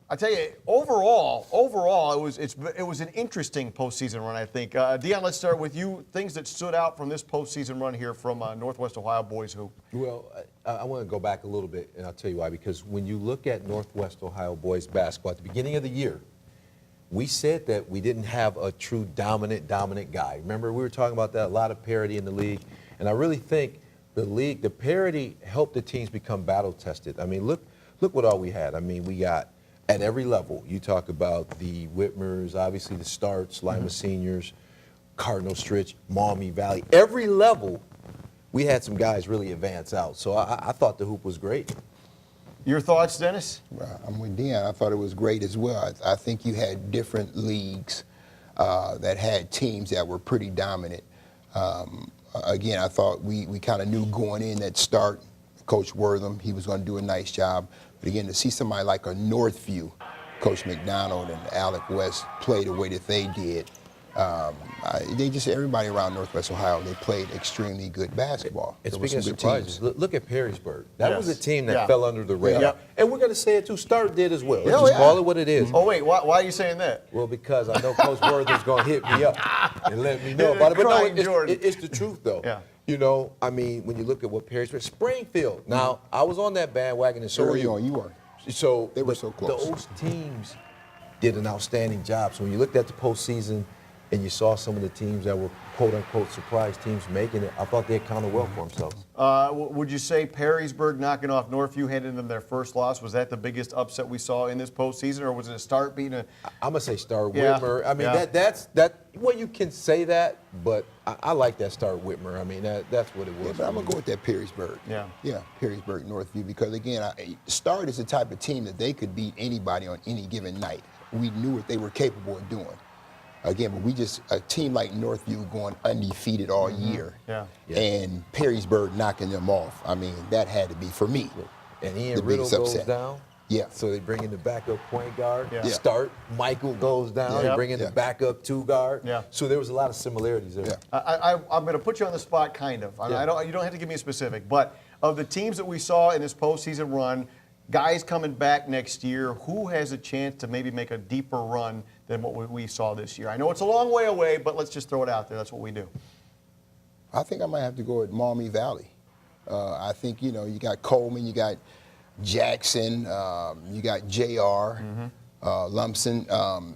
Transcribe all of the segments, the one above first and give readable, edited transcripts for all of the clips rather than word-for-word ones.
I tell you, overall, it was an interesting postseason run. I think. Dion, let's start with you. Things that stood out from this postseason run here from Northwest Ohio boys hoop. Well, I want to go back a little bit, and I'll tell you why. Because when you look at Northwest Ohio boys basketball at the beginning of the year, we said that we didn't have a true dominant guy. Remember, we were talking about that, a lot of parity in the league, and I really think the parity helped the teams become battle tested. I mean, look what all we had. I mean, we got at every level. You talk about the Whitmers, obviously the Starts, Lima Seniors, Cardinal Stritch, Maumee Valley. Every level, we had some guys really advance out. So I thought the hoop was great. Your thoughts, Dennis? I'm with Dion. I thought it was great as well. I think you had different leagues that had teams that were pretty dominant. Again, I thought we kind of knew going in that start, Coach Wortham, he was going to do a nice job. But again, to see somebody like a Northview, Coach McDonald and Alec West play the way that they did, everybody around Northwest Ohio, they played extremely good basketball. And speaking of surprises, look at Perrysburg. That was a team that Yeah. fell under the radar. Yep. And we're going to say it too, Start did as well. Let's Oh, just yeah. call it what it is. Oh wait, why are you saying that? Well, because I know Coach Wortham's going to hit me up and let me know about it. But no, Crying Jordan. it's the truth, though. Yeah. You know, I mean, when you look at what Perrysburg, Springfield. Now, I was on that bandwagon, and so So were were you. you were. So They were so close. Those teams did an outstanding job. So when you looked at the postseason and you saw some of the teams that were quote-unquote surprise teams making it, I thought they accounted well for themselves. Would you say Perrysburg knocking off Northview, handing them their first loss, was that the biggest upset we saw in this postseason, or was it a Start beating a? I'm gonna say Start Yeah. Whitmer. I mean, Yeah. that's well, you can say that, but I like that Start Whitmer. I mean, that's what it was. Yeah, but I'm going to go with that Perrysburg. Yeah. Yeah, Perrysburg, Northview, because again, Start is the type of team that they could beat anybody on any given night. We knew what they were capable of doing. Again, but a team like Northview going undefeated all year, Yeah. and Perrysburg knocking them off. I mean, that had to be, for me, And Ian the Riddle biggest goes upset. down. Yeah. So they bring in the backup point guard. Yeah. Yeah. Start. Michael goes down. Yeah. They bring in the Yeah. backup two guard. Yeah. So there was a lot of similarities there. Yeah. I'm going to put you on the spot, kind of. Yeah. You don't have to give me a specific, but of the teams that we saw in this postseason run, guys coming back next year, who has a chance to maybe make a deeper run than what we saw this year? I know it's a long way away, but let's just throw it out there. That's what we do. I think I might have to go with Maumee Valley. I think, you got Coleman, you got Jackson, you got J.R., Lumpson.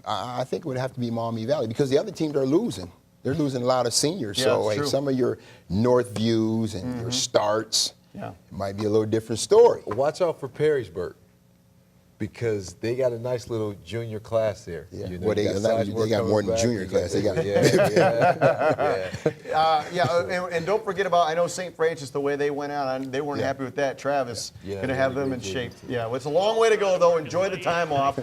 I think it would have to be Maumee Valley because the other teams are losing. They're losing a lot of seniors. Yeah, So it's like true. some of your Northviews and your Starts, Yeah. it might be a little different story. Watch out for Perrysburg because they got a nice little junior class there. Yeah. You know, Well, you they got Sizemore more than coming back. junior class. They got And don't forget about, I know St. Francis, the way they went out, they weren't Yeah. happy with that. Travis, Yeah, going to they have had a them in great shape. team. Yeah, well, it's a long way to go, though. Enjoy the time off.